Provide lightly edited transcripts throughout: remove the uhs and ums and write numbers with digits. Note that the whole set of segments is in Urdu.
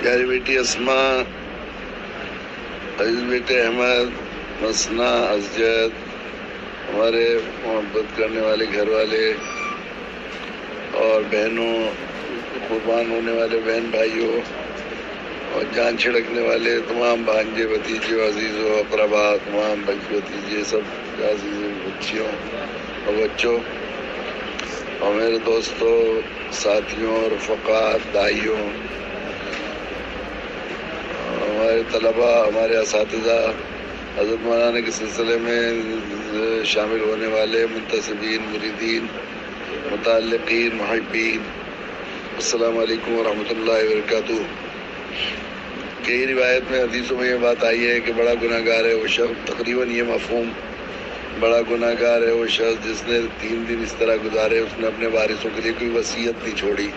پیاری بیٹی اسما، عزیز بیٹے احمد، مسنا، اسجد، ہمارے محبت کرنے والے گھر والے اور بہنوں، قربان ہونے والے بہن بھائیوں اور جان چھڑکنے والے تمام بھانجے بھتیجے عزیزوں اقربا، تمام بچے بھتیجے سب عزیز بچیوں اور بچوں اور میرے دوستوں، ساتھیوں، رفقات، دائیوں، ہمارے طلباء، ہمارے اساتذہ، حضرت مولانا کے سلسلے میں شامل ہونے والے منتسبین، مریدین، متعلقین، محبین، السلام علیکم ورحمۃ اللہ وبرکاتہ۔ کئی روایت میں، حدیثوں میں یہ بات آئی ہے کہ بڑا گناہ گار ہے وہ شخص، تقریباً یہ مفہوم، بڑا گناہ گار ہے وہ شخص جس نے 3 دن اس طرح گزارے اس نے اپنے وارثوں کے لیے کوئی وصیت نہیں چھوڑی۔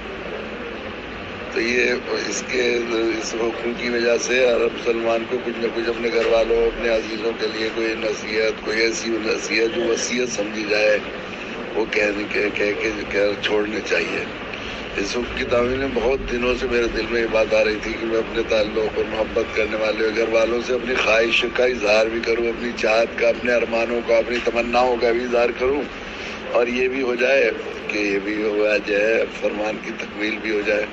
تو یہ اس حکم کی وجہ سے ہر مسلمان کو کچھ نہ کچھ اپنے گھر والوں، اپنے عزیزوں کے لیے کوئی نصیحت، کوئی ایسی نصیحت جو وصیت سمجھی جائے وہ کہہ کے چھوڑنے چاہیے۔ اس حکم کی تعمیل میں بہت دنوں سے میرے دل میں یہ بات آ رہی تھی کہ میں اپنے تعلق اور محبت کرنے والے گھر والوں سے اپنی خواہش کا اظہار بھی کروں، اپنی چاہت کا، اپنے ارمانوں کا، اپنی تمناؤں کا بھی اظہار کروں، اور یہ بھی ہو جائے کہ یہ بھی ہو جائے، فرمان کی تکمیل بھی ہو جائے۔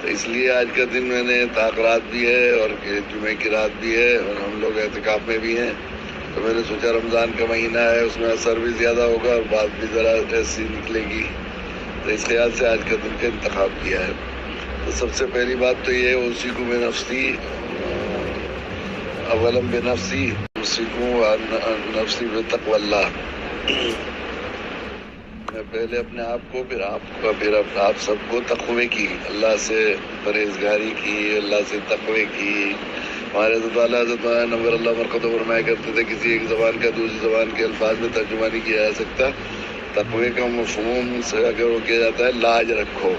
تو اس لیے آج کا دن میں نے تاخرات بھی ہے اور جمعے کی رات بھی ہے اور ہم لوگ اعتکاف میں بھی ہیں، تو میں نے سوچا رمضان کا مہینہ ہے، اس میں اثر بھی زیادہ ہوگا اور بات بھی ذرا ایسی نکلے گی، تو اس خیال سے آج کا دن کا انتخاب کیا ہے۔ تو سب سے پہلی بات تو یہ ہے، اوصیکم بنفسی، اولم بنفسی، اوصیکم نفسی بتقوی اللہ۔ میں پہلے اپنے آپ کو، پھر آپ سب کو تقوی کی، اللہ سے پرہیزگاری کی، اللہ سے تقوی کی۔ ہمارے حضرت والا حضرت نور اللہ مرقدہ فرمایا کرتے تھے کسی ایک زبان کا دوسری زبان کے الفاظ میں ترجمہ نہیں کیا جا سکتا۔ تقوی کا مفہوم سے اگر وہ کیا جاتا ہے لاج رکھو،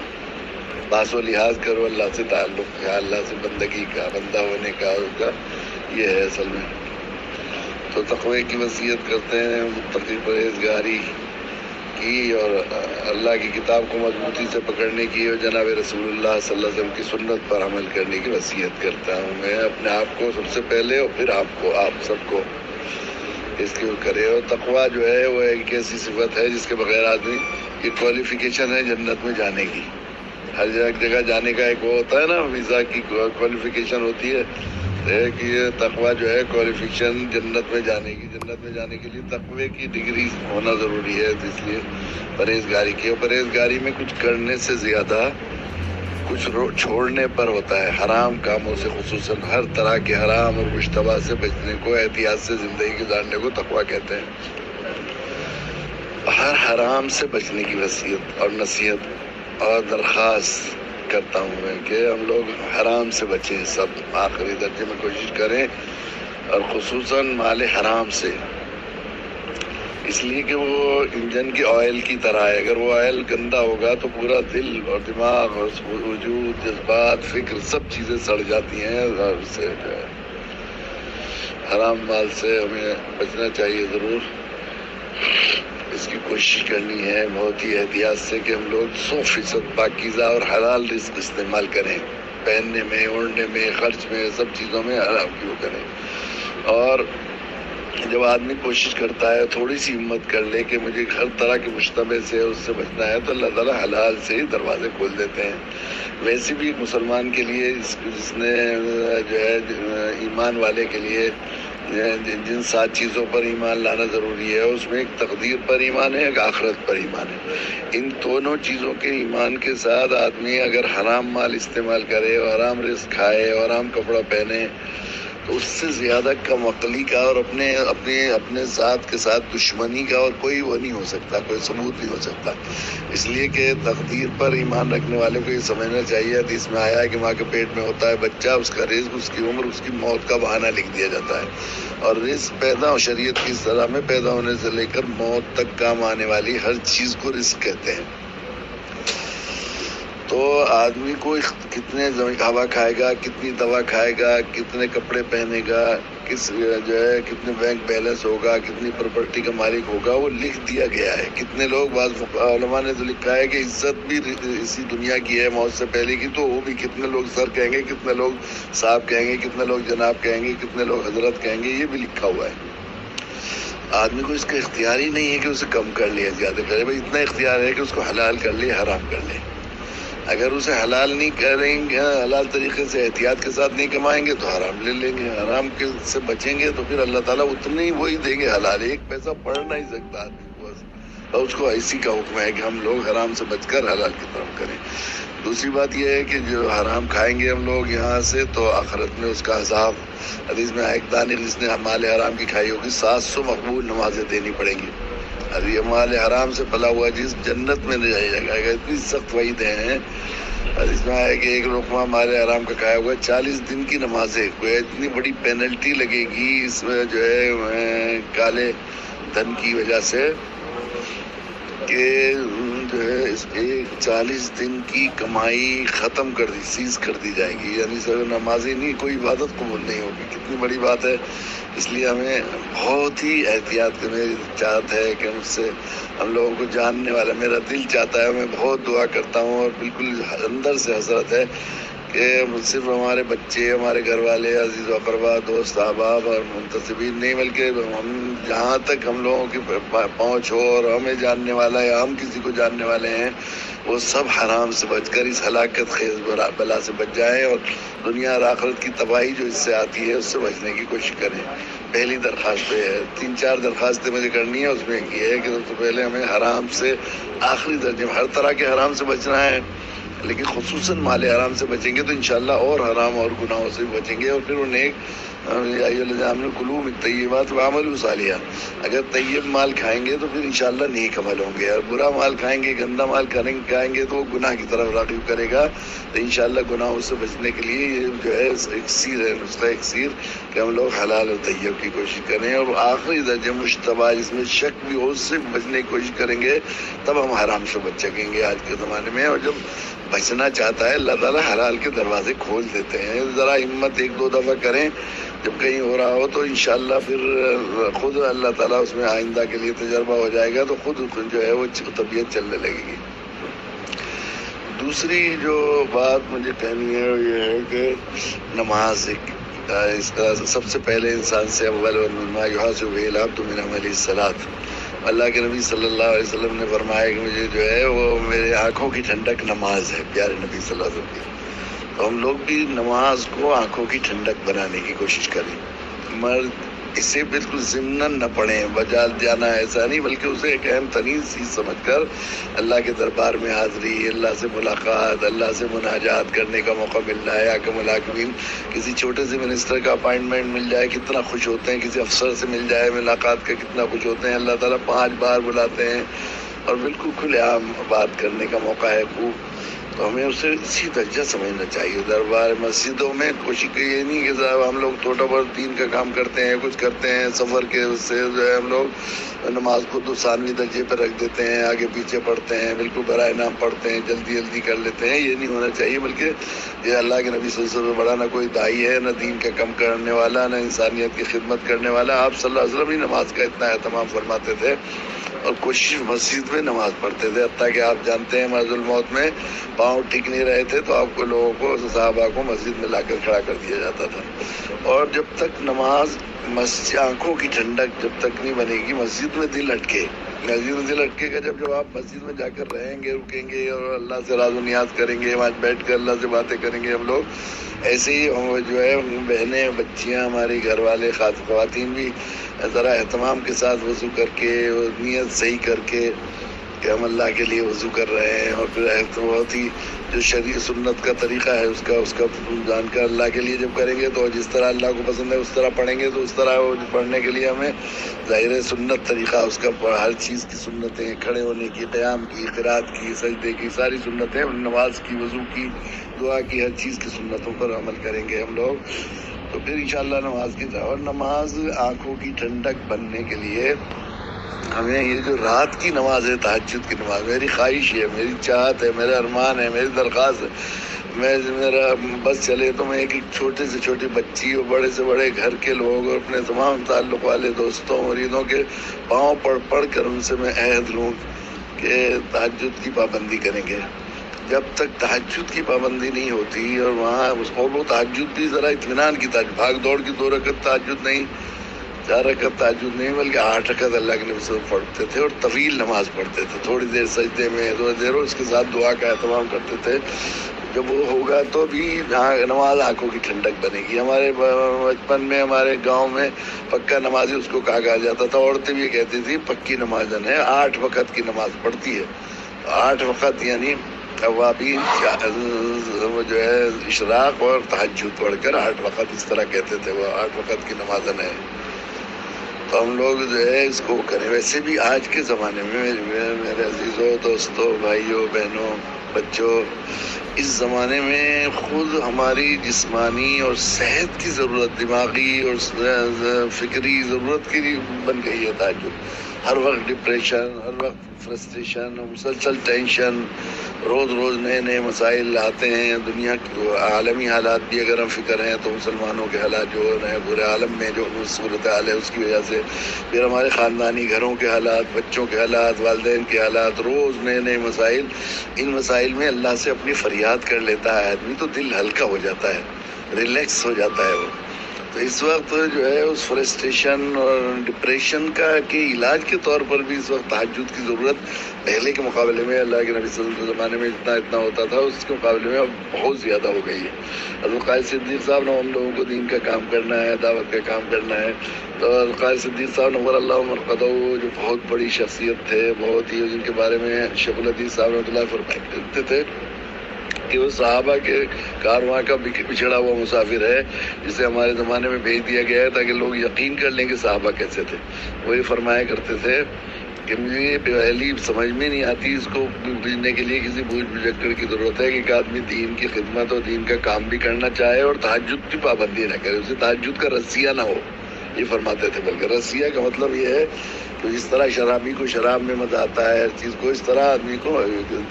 باس و لحاظ کرو اللہ سے، تعلق ہے اللہ سے، بندگی کا، بندہ ہونے کا، یہ ہے اصل میں۔ تو تقوی کی وصیت کرتے ہیں، متقی پرہیزگاری کی اور اللہ کی کتاب کو مضبوطی سے پکڑنے کی اور جناب رسول اللہ صلی اللہ علیہ وسلم کی سنت پر عمل کرنے کی وصیت کرتا ہوں میں اپنے آپ کو سب سے پہلے، اور پھر آپ سب کو اس کی کرے۔ اور تقویٰ جو ہے وہ ایک ایسی صفت ہے جس کے بغیر آدمی، یہ کوالیفیکیشن ہے جنت میں جانے کی۔ ہر جگہ جانے کا ایک وہ ہوتا ہے نا، ویزا کی کوالیفیکیشن ہوتی ہے کہ یہ تقویٰ جو ہے کوالیفیکیشن جنت میں جانے کی، جنت میں جانے کے لیے تقوی کی ڈگری ہونا ضروری ہے، اس لیے پرہیزگاری کی۔ اور پرہیزگاری میں کچھ کرنے سے زیادہ کچھ چھوڑنے پر ہوتا ہے، حرام کاموں سے، خصوصاً ہر طرح کے حرام اور مشتبہ سے بچنے کو، احتیاط سے زندگی گزارنے کو تقویٰ کہتے ہیں۔ ہر حرام سے بچنے کی وصیت اور نصیحت اور درخواست کرتا ہوں میں کہ ہم لوگ حرام سے بچیں، سب آخری درجے میں کوشش کریں، اور خصوصاً مال حرام سے، اس لیے کہ وہ انجن کی آئل کی طرح ہے، اگر وہ آئل گندا ہوگا تو پورا دل اور دماغ اور وجود، جذبات، فکر، سب چیزیں سڑ جاتی ہیں، اور اس سے جو ہے حرام مال سے ہمیں بچنا چاہیے ضرور۔ اس کی کوشش کرنی ہے بہت ہی احتیاط سے کہ ہم لوگ 100% پاکیزہ اور حلال رزق استعمال کریں، پہننے میں، اوڑھنے میں، خرچ میں، سب چیزوں میں حرام کی وہ کریں۔ اور جب آدمی کوشش کرتا ہے، تھوڑی سی ہمت کر لے کہ مجھے ہر طرح کے مشتبہ سے اس سے بچنا ہے، تو اللہ تعالیٰ حلال سے ہی دروازے کھول دیتے ہیں۔ ویسے بھی مسلمان کے لیے، جس نے جو ہے ایمان والے کے لیے جن 7 چیزوں پر ایمان لانا ضروری ہے، اس میں ایک تقدیر پر ایمان ہے، ایک آخرت پر ایمان ہے۔ ان دونوں چیزوں کے ایمان کے ساتھ آدمی اگر حرام مال استعمال کرے اور حرام رزق کھائے اور حرام کپڑا پہنے، تو اس سے زیادہ کم عقلی کا اور اپنے ذات کے ساتھ دشمنی کا اور کوئی وہ نہیں ہو سکتا، کوئی ثبوت نہیں ہو سکتا۔ اس لیے کہ تقدیر پر ایمان رکھنے والے کو یہ سمجھنا چاہیے، حدیث میں آیا ہے کہ ماں کے پیٹ میں ہوتا ہے بچہ، اس کا رزق، اس کی عمر، اس کی موت کا بہانہ لکھ دیا جاتا ہے، اور رزق پیدا اور شریعت کی اصطلاح میں پیدا ہونے سے لے کر موت تک کام آنے والی ہر چیز کو رزق کہتے ہیں۔ تو آدمی کو کتنے ہوا کھائے گا، کتنی دوا کھائے گا، کتنے کپڑے پہنے گا، جو ہے کتنے بینک بیلنس ہوگا، کتنی پراپرٹی کا مالک ہوگا، وہ لکھ دیا گیا ہے. کتنے لوگ، بعض علماء نے تو لکھا ہے کہ عزت بھی اسی دنیا کی ہے موت سے پہلے کی، تو وہ بھی کتنے لوگ سر کہیں گے، کتنے لوگ صاحب کہیں گے، کتنے لوگ جناب کہیں گے، کتنے لوگ حضرت کہیں گے، یہ بھی لکھا ہوا ہے. آدمی کو اس کا اختیار ہی نہیں ہے کہ اسے کم کر لے زیادہ کرے. بھائی اتنا اختیار ہے کہ اس کو حلال کر لے، حرام کر لے. اگر اسے حلال نہیں کریں گے، حلال طریقے سے احتیاط کے ساتھ نہیں کمائیں گے تو حرام لے لیں گے. حرام سے بچیں گے تو پھر اللہ تعالیٰ اتنے ہی وہی دیں گے. حلال ایک پیسہ پڑ نہیں سکتا آدمی کو، اور اس کو اسی کا حکم ہے کہ ہم لوگ حرام سے بچ کر حلال کی طرف کریں. دوسری بات یہ ہے کہ جو حرام کھائیں گے ہم لوگ یہاں سے، تو آخرت میں اس کا عذاب. حدیث میں ایک دانش جس نے مال حرام کی کھائی ہوگی 700 مقبول نمازیں دینی پڑیں گی. یہ مال حرام سے پلا ہوا جس جنت میں نہیں جائے گا. اتنی سخت وعیدیں ہیں. حدیث میں ہے کہ ایک لقمہ مال حرام کا کھایا ہوا 40 دن کی نمازیں. کوئی اتنی بڑی پینلٹی لگے گی اس میں جو ہے کالے دھن کی وجہ سے کہ جو ہے اس کے 40 دن کی کمائی ختم کر دی، سیز کر دی جائے گی. یعنی سر نمازی نہیں، کوئی عبادت قبول نہیں ہوگی. کتنی بڑی بات ہے. اس لیے ہمیں بہت ہی احتیاط کرنے کی چاہت ہے کہ مجھ سے ہم لوگوں کو جاننے والا، میرا دل چاہتا ہے، میں بہت دعا کرتا ہوں اور بالکل اندر سے حسرت ہے کہ صرف ہمارے بچے، ہمارے گھر والے، عزیز و اقربا، دوست احباب اور منتسبین نہیں، بلکہ ہم جہاں تک ہم لوگوں کی پہنچ ہو اور ہمیں جاننے والا یا ہم کسی کو جاننے والے ہیں، وہ سب حرام سے بچ کر اس ہلاکت خیز بلا سے بچ جائیں اور دنیا اور آخرت کی تباہی جو اس سے آتی ہے اس سے بچنے کی کوشش کریں. پہلی درخواست ہے، 3-4 درخواستیں مجھے کرنی ہے. اس میں ایک یہ ہے کہ سب سے پہلے ہمیں حرام سے آخری درجے میں ہر طرح کے حرام سے بچنا ہے، لیکن خصوصاً مال حرام سے بچیں گے تو انشاءاللہ اور حرام اور گناہوں سے بچیں گے. اور پھر انہیں ایک کلوا من طیبات وعملوا صالحا، اگر طیب مال کھائیں گے تو پھر انشاءاللہ نیک عمل ہوں گے. اور برا مال کھائیں گے، گندا مال کھائیں گے تو وہ گناہ کی طرف راغب کرے گا. تو انشاءاللہ گناہوں سے بچنے کے لیے یہ جو ہے اکسیر ہے، نسخہ اکسیر، کہ ہم لوگ حلال اور طیب کی کوشش کریں. اور آخری درجے مشتبہ جس میں شک بھی ہو، اس سے بچنے کی کوشش کریں گے، تب ہم حرام سے بچ سکیں گے آج کے زمانے میں. اور جب بچنا چاہتا ہے اللہ تعالیٰ حلال کے دروازے کھول دیتے ہیں. ذرا ہمت 1-2 دفعہ کریں، جب کہیں ہو رہا ہو تو انشاءاللہ پھر خود اللہ تعالیٰ اس میں آئندہ کے لیے تجربہ ہو جائے گا، تو خود جو ہے وہ طبیعت چلنے لگے گی. دوسری جو بات مجھے کہنی ہے وہ یہ ہے کہ نماز اس طرح سے سب سے پہلے انسان سے اول ما یحاسب به العبد من عمله الصلاۃ. اللہ کے نبی صلی اللہ علیہ وسلم نے فرمایا کہ مجھے جو ہے وہ میرے آنکھوں کی ٹھنڈک نماز ہے، پیارے نبی صلی اللہ علیہ وسلم کی. تو ہم لوگ بھی نماز کو آنکھوں کی ٹھنڈک بنانے کی کوشش کریں. مرد اسے بالکل ضمناً نہ پڑھیں، بجال جانا ایسا نہیں، بلکہ اسے ایک اہم ترین چیز سمجھ کر اللہ کے دربار میں حاضری، اللہ سے ملاقات، اللہ سے مناجات کرنے کا موقع مل رہا ہے. حاکم الحاکمین کسی چھوٹے سے منسٹر کا اپائنٹمنٹ مل جائے کتنا خوش ہوتے ہیں، کسی افسر سے مل جائے ملاقات کا کتنا خوش ہوتے ہیں. اللہ تعالیٰ 5 بار بلاتے ہیں اور بالکل کھلے عام بات کرنے کا موقع ہے خوب. تو ہمیں اسے اسی درجہ سمجھنا چاہیے. دربار مسجدوں میں کوشش یہ نہیں کہ صاحب ہم لوگ چھوٹا بڑا دین کا کام کرتے ہیں، کچھ کرتے ہیں، سفر کے اس سے جو ہے ہم لوگ نماز کو 2 درجے پہ رکھ دیتے ہیں، آگے پیچھے پڑھتے ہیں، بالکل برائے نام پڑھتے ہیں، جلدی کر لیتے ہیں. یہ نہیں ہونا چاہیے، بلکہ یہ اللہ کے نبی صلی اللہ علیہ وسلم بڑا نہ کوئی دائی ہے، نہ دین کا کم کرنے والا، نہ انسانیت کی خدمت کرنے والا. آپ صلی اللہ علیہ وسلم ہی نماز کا اتنا اہتمام فرماتے تھے اور کوشش مسجد میں نماز پڑھتے تھے. حتیٰ کہ آپ جانتے ہیں مرض الموت میں پاؤں ٹھیک نہیں رہے تھے تو آپ کو لوگوں کو، صحابہ کو مسجد میں لا کر کھڑا کر دیا جاتا تھا. اور جب تک نماز آنکھوں کی ٹھنڈک جب تک نہیں بنے گی، مسجد میں دل اٹکے، مسجد میں دل اٹکے گا جب آپ مسجد میں جا کر رہیں گے، رکیں گے اور اللہ سے راز و نیاز کریں گے، وہاں بیٹھ کر اللہ سے باتیں کریں گے. ہم لوگ ایسے ہی جو ہے بہنیں، بچیاں، ہماری گھر والے، خواتین بھی ذرا اہتمام کے ساتھ وضو کر کے، نیت صحیح کر کے کہ ہم اللہ کے لیے وضو کر رہے ہیں، اور پھر بہت ہی جو شرعی سنت کا طریقہ ہے اس کا جان کر اللہ کے لیے جب کریں گے تو جس طرح اللہ کو پسند ہے اس طرح پڑھیں گے، تو اس طرح پڑھنے کے لیے ہمیں ظاہر سنت طریقہ، اس کا ہر چیز کی سنتیں، کھڑے ہونے کی، قیام کی، قرات کی، سجدے کی، ساری سنتیں، نماز کی، وضو کی، دعا کی، ہر چیز کی سنتوں پر عمل کریں گے ہم لوگ. تو پھر انشاءاللہ نماز کی. اور نماز آنکھوں کی ٹھنڈک بننے کے لیے ہمیں یہ جو رات کی نماز ہے، تہجد کی نماز، میری خواہش ہے، میری چاہت ہے، میرا ارمان ہے، میری درخواست ہے، میرا بس چلے تو میں ایک چھوٹے سے چھوٹی بچی اور بڑے سے بڑے گھر کے لوگ اور اپنے تمام تعلق والے دوستوں مریدوں کے پاؤں پڑھ کر ان سے میں عہد لوں کہ تہجد کی پابندی کریں گے. جب تک تہجد کی پابندی نہیں ہوتی اور وہاں وہ تہجد بھی ذرا اطمینان کی تہجد، بھاگ دوڑ کی 2 رکعت تہجد نہیں، 4 رکعت تہجد نہیں، بلکہ 8 رکعت اللہ کے نبی صلی اللہ علیہ وسلم پڑھتے تھے اور طویل نماز پڑھتے تھے، تھوڑی دیر سجدے میں، تھوڑی دیر اس کے ساتھ دعا کا اہتمام کرتے تھے. جب وہ ہوگا تو بھی نماز آنکھوں کی ٹھنڈک بنے گی. ہمارے بچپن میں ہمارے گاؤں میں پکا نمازی اس کو کہا جاتا تھا. عورتیں بھی کہتی تھی پکی نمازن ہے، 8 وقت کی نماز پڑھتی ہے. 8 وقت یعنی اوابین وہ جو ہے اشراق اور تہجد پڑھ کر 8 وقت اس طرح کہتے تھے، وہ 8 وقت کی نمازن ہے. تو ہم لوگ جو ہے اس کو کریں. ویسے بھی آج کے زمانے میں میرے عزیزوں، دوستوں، بھائیوں، بہنوں، بچوں، اس زمانے میں خود ہماری جسمانی اور صحت کی ضرورت، دماغی اور فکری ضرورت کی بن گئی ہے تہجد. ہر وقت ڈپریشن، ہر وقت فرسٹریشن، مسلسل ٹینشن، روز روز نئے نئے مسائل آتے ہیں. دنیا کی عالمی حالات بھی اگر ہم فکر ہیں تو مسلمانوں کے حالات جو ہو رہے ہیں پورے عالم میں، جو صورتحال ہے اس کی وجہ سے، پھر ہمارے خاندانی گھروں کے حالات، بچوں کے حالات، والدین کے حالات، روز نئے نئے مسائل. ان مسائل میں اللہ سے اپنی فریاد کر لیتا ہے آدمی تو دل ہلکا ہو جاتا ہے، ریلیکس ہو جاتا ہے وہ. تو اس وقت جو ہے اس فرسٹریشن اور ڈپریشن کے علاج کے طور پر بھی اس وقت تہجد کی ضرورت پہلے کے مقابلے میں، اللہ کے نبی صلی اللہ علیہ وسلم کے زمانے میں اتنا ہوتا تھا، اس کے مقابلے میں اب بہت زیادہ ہو گئی ہے. حضرت قائد صدیق صاحب نے ہم لوگوں کو دین کا کام کرنا ہے، دعوت کا کام کرنا ہے. تو قائد صدیق صاحب نور اللہ مرقدہ جو بہت بڑی شخصیت تھے، بہت ہی، جن کے بارے میں شیخ الحدیث صاحب رحمۃ اللہ فرمایا کرتے تھے کہ وہ صحابہ کے کارواں کا بچھڑا ہوا مسافر ہے، جسے ہمارے زمانے میں بھیج دیا گیا ہے تاکہ لوگ یقین کر لیں کہ صحابہ کیسے تھے. وہ یہ فرمایا کرتے تھے کہ مجھے پہلی سمجھ میں نہیں آتی، اس کو بھیجنے کے لیے کسی بوجھ بجکڑ کی ضرورت ہے کہ ایک آدمی دین کی خدمت اور دین کا کام بھی کرنا چاہے اور تہجد کی پابندی نہ کرے، اسے تہجد کا رسیہ نہ ہو. یہ فرماتے تھے. بلکہ رسیہ کا مطلب یہ ہے کہ جس طرح شرابی کو شراب میں مزہ آتا ہے، ہر چیز کو، اس طرح آدمی کو،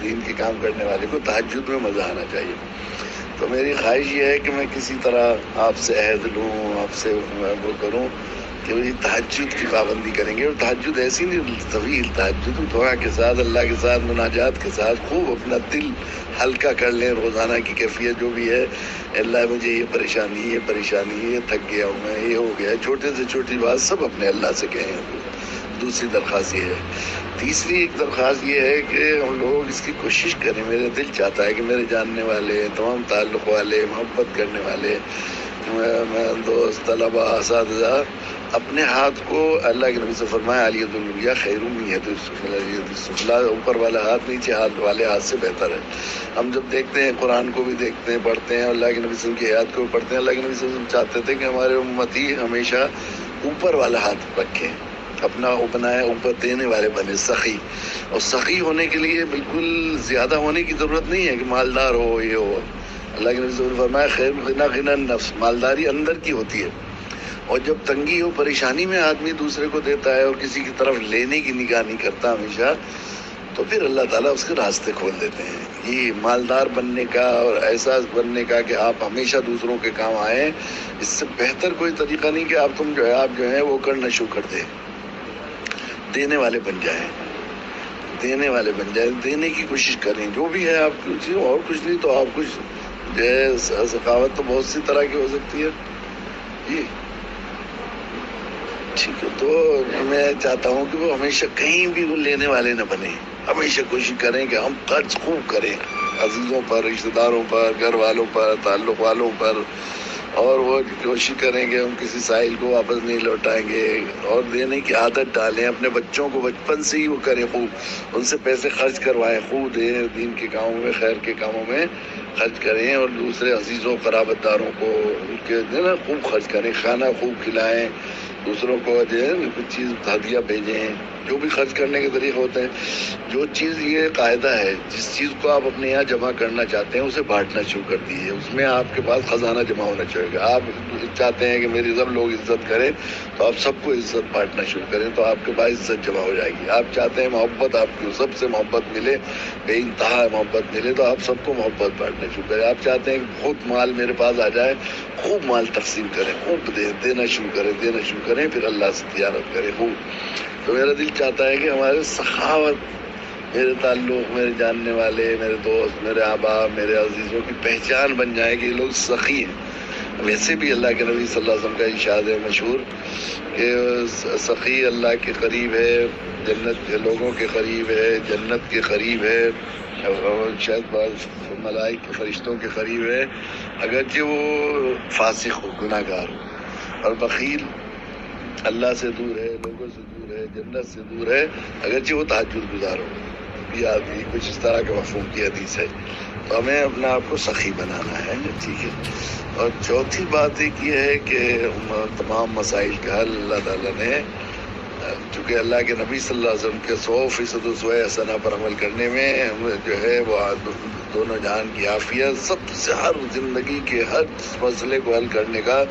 دین کی کام کرنے والے کو تہجد میں مزہ آنا چاہیے. تو میری خواہش یہ ہے کہ میں کسی طرح آپ سے عہد لوں، آپ سے وہ کروں کہ وہ تہجد کی پابندی کریں گے. اور تہجد ایسی نہیں، طویل تہجد، دعا کے ساتھ، اللہ کے ساتھ، مناجات کے ساتھ خوب اپنا دل ہلکا کر لیں. روزانہ کی کیفیت جو بھی ہے، اللہ مجھے یہ پریشانی، یہ تھک گیا ہوں میں، یہ ہو گیا، چھوٹے سے چھوٹی بات سب اپنے اللہ سے کہیں. دوسری درخواست یہ ہے. تیسری ایک درخواست یہ ہے کہ ہم لوگ اس کی کوشش کریں. میرا دل چاہتا ہے کہ میرے جاننے والے، تمام تعلق والے، محبت کرنے والے دوست، طلبا، اساتذہ اپنے ہاتھ کو، اللہ کے نبی سے فرمایا الید العلیٰ خیر من ید السفلیٰ، اوپر والا ہاتھ نیچے ہاتھ والے ہاتھ سے بہتر ہے. ہم جب دیکھتے ہیں قرآن کو بھی دیکھتے ہیں، پڑھتے ہیں، اللہ کے نبی صلی اللہ علیہ وسلم کی حیات کو بھی پڑھتے ہیں. اللہ کے نبی صلی اللہ علیہ وسلم چاہتے تھے کہ ہمارے امتی ہمیشہ اوپر والا ہاتھ رکھیں، اپنا بنائے، اوپر دینے والے بنے، سخی. اور سخی ہونے کے لیے بالکل زیادہ ہونے کی ضرورت نہیں ہے کہ مالدار ہو، یہ ہو. اللہ کے نبی صلی اللہ علیہ وسلم فرمایا خیر غنا غنا النفس، مالداری اندر کی ہوتی ہے. اور جب تنگی ہو، پریشانی میں آدمی دوسرے کو دیتا ہے اور کسی کی طرف لینے کی نگاہ نہیں کرتا ہمیشہ، تو پھر اللہ تعالیٰ اس کے راستے کھول دیتے ہیں. یہ مالدار بننے کا اور احساس بننے کا کہ آپ ہمیشہ دوسروں کے کام آئیں، اس سے بہتر کوئی طریقہ نہیں کہ آپ جو ہے وہ کرنا شروع کر دیں. دینے والے بن جائیں، دینے کی کوشش کریں. جو بھی ہے آپ کچھ، اور کچھ نہیں تو آپ کچھ. سخاوت تو بہت سی طرح کی ہو سکتی ہے. جی ٹھیک ہے. تو میں چاہتا ہوں کہ وہ ہمیشہ کہیں بھی وہ لینے والے نہ بنے. ہمیشہ کوشش کریں کہ ہم خرچ خوب کریں، عزیزوں پر، رشتہ داروں پر، گھر والوں پر، تعلق والوں پر. اور وہ کوشش کریں کہ ہم کسی سائل کو واپس نہیں لوٹائیں گے. اور دینے کی عادت ڈالیں. اپنے بچوں کو بچپن سے ہی وہ کریں، خوب ان سے پیسے خرچ کروائیں، خوب دیں، دین کے کاموں میں، خیر کے کاموں میں خرچ کریں. اور دوسرے عزیزوں، قرابت داروں کو ان کے خوب خرچ کریں، کھانا خوب کھلائیں، دوسروں کو جو ہے کچھ چیز ہدیہ بھیجیں، جو بھی خرچ کرنے کے طریقے ہوتے ہیں. جو چیز یہ قاعدہ ہے، جس چیز کو آپ اپنے یہاں جمع کرنا چاہتے ہیں اسے بانٹنا شروع کر دیجیے. اس میں آپ کے پاس خزانہ جمع ہونا چاہیے گا. آپ چاہتے ہیں کہ میری سب لوگ عزت کریں تو آپ سب کو عزت بانٹنا شروع کریں تو آپ کے پاس عزت جمع ہو جائے گی. آپ چاہتے ہیں محبت آپ کی سب سے محبت ملے، بے انتہا محبت ملے تو آپ سب کو محبت بانٹنا شروع کریں. آپ چاہتے ہیں کہ بہت مال میرے پاس آ جائے، خوب مال تقسیم کریں، خوب دینا شروع کریں، پھر اللہ سے تجارت کریں خوب. تو میرا دل چاہتا ہے کہ ہمارے سخاوت، میرے تعلق، میرے جاننے والے، میرے دوست، میرے احباب، میرے عزیزوں کی پہچان بن جائے کہ یہ لوگ سخی ہیں. ویسے بھی اللہ کے نبی صلی اللہ علیہ وسلم کا ارشاد ہے مشہور کہ سخی اللہ کے قریب ہے، جنت کے لوگوں کے قریب ہے، جنت کے قریب ہے، اور شاید بعض ملائکہ فرشتوں کے قریب ہے، اگرچہ وہ فاسق ہو، گناہ گار ہو. اور بخیل اللہ سے دور ہے، لوگوں سے دور ہے، جنت سے دور ہے، اگرچہ وہ تہجد گزار ہو. یہ آدمی کچھ اس طرح کے مفہوم کی حدیث ہے. تو ہمیں اپنے آپ کو سخی بنانا ہے، ٹھیک ہے. اور چوتھی بات ایک یہ ہے کہ تمام مسائل کا حل اللہ تعالیٰ نے، چونکہ اللہ کے نبی صلی اللہ علیہ وسلم کے 100% اسوہ حسنہ پر عمل کرنے میں جو ہے وہ دونوں جہان کی عافیت، سب سے ہر زندگی کے ہر مسئلے کو حل کرنے کا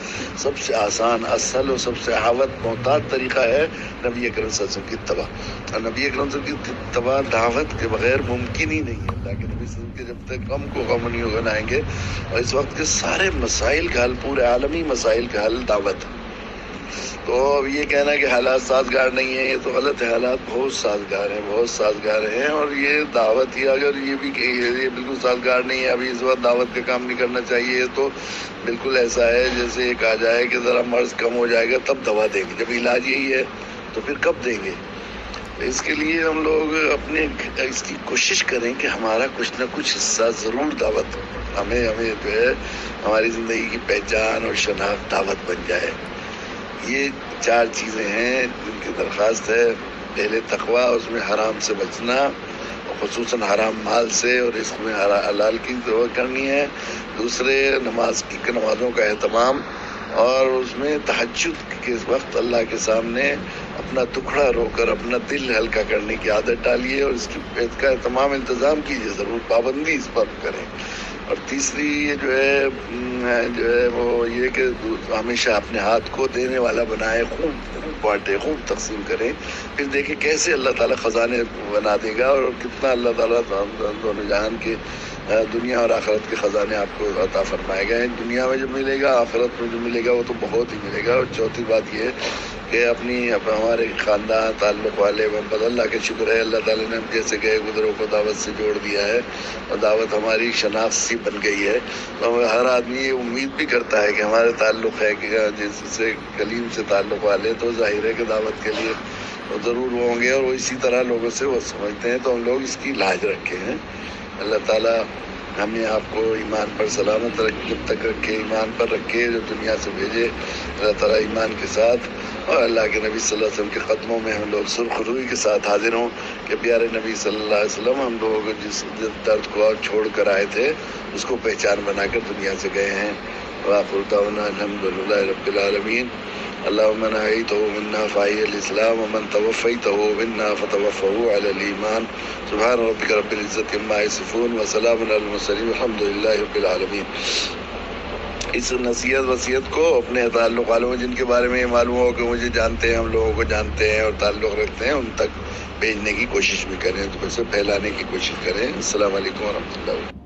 سب سے آسان، اصل اور سب سے حاوت محتاط طریقہ ہے نبی اکرم صلی اللہ علیہ وسلم کی اتباع. اور نبی اکرم صلی اللہ علیہ وسلم کی اتباع دعوت کے بغیر ممکن ہی نہیں ہے. اللہ کے نبی صلی اللہ علیہ وسلم کے جب تک غم کو غم نہیں بنائیں گے، اور اس وقت کے سارے مسائل کا حل، پورے عالمی مسائل کا حل دعوت ہے. تو اب یہ کہنا کہ حالات سازگار نہیں ہیں، یہ تو غلط ہے. حالات بہت سازگار ہیں، اور یہ دعوت ہی اگر یہ بھی کہ یہ بالکل سازگار نہیں ہے، ابھی اس وقت دعوت کا کام نہیں کرنا چاہیے، تو بالکل ایسا ہے جیسے یہ کہا جائے کہ ذرا مرض کم ہو جائے گا تب دوا دیں گے. جب علاج یہی ہے تو پھر کب دیں گے؟ اس کے لیے ہم لوگ اپنے اس کی کوشش کریں کہ ہمارا کچھ نہ کچھ حصہ ضرور دعوت ہو. ہمیں جو ہے ہماری زندگی کی پہچان اور شناخت دعوت بن جائے. یہ 4 چیزیں ہیں جن کی درخواست ہے. پہلے تقویٰ، اس میں حرام سے بچنا، خصوصاً حرام مال سے، اور اس میں حلال کی دعا کرنی ہے. دوسرے نمازوں کا اہتمام، اور اس میں تہجد کے وقت اللہ کے سامنے اپنا ٹکڑا رو کر اپنا دل ہلکا کرنے کی عادت ڈالیے، اور اس کا تمام انتظام کیجیے، ضرور پابندی اس پر کریں. اور تیسری یہ جو ہے وہ یہ کہ ہمیشہ اپنے ہاتھ کو دینے والا بنائے، خوب بانٹے، خوب تقسیم کریں. پھر دیکھیں کیسے اللہ تعالیٰ خزانے بنا دے گا، اور کتنا اللہ تعالیٰ دونوں جہان کے، دنیا اور آخرت کے خزانے آپ کو عطا فرمائے گا. دنیا میں جو ملے گا، آخرت میں جو ملے گا وہ تو بہت ہی ملے گا. اور چوتھی بات یہ کہ ہمارے خاندان تعلق والے محبت، اللہ کا شکر ہے اللہ تعالیٰ نے ہم جیسے گئے گزروں کو دعوت سے جوڑ دیا ہے، اور دعوت ہماری شناخت سی بن گئی ہے. تو ہر آدمی یہ امید بھی کرتا ہے کہ ہمارے تعلق ہے کہ جس سے کلیم سے تعلق والے، تو ظاہر ہے کہ دعوت کے لیے وہ ضرور ہوں گے، اور وہ اسی طرح لوگوں سے وہ سمجھتے ہیں. تو ہم لوگ اس کی لاج رکھے ہیں. اللہ تعالیٰ ہمیں آپ کو ایمان پر سلامت جب تک رکھے، ایمان پر رکھے جو دنیا سے بھیجے اللہ تعالیٰ ایمان کے ساتھ. اور اللہ کے نبی صلی اللہ علیہ وسلم کے قدموں میں ہم لوگ سرخ روئی کے ساتھ حاضر ہوں کہ پیارے نبی صلی اللہ علیہ وسلم ہم لوگ جس درد کو اور چھوڑ کر آئے تھے اس کو پہچان بنا کر دنیا سے گئے ہیں. وآخر دعوانا الحمدللہ رب العالمین. اللهم من أحييته منا فحي الإسلام، ومن توفيته منا فتوفه على الإيمان. سبحان ربك رب العزة عما يصفون، وسلام على المرسلين، والحمد لله رب العالمين. اس نصیحت وصیت کو اپنے تعلق والوں جن کے بارے میں معلوم ہو کہ مجھے جانتے ہیں، ہم لوگوں کو جانتے ہیں اور تعلق رکھتے ہیں، ان تک بھیجنے کی کوشش بھی کریں، تو اسے پھیلانے کی کوشش کریں. السلام علیکم ورحمۃ اللہ.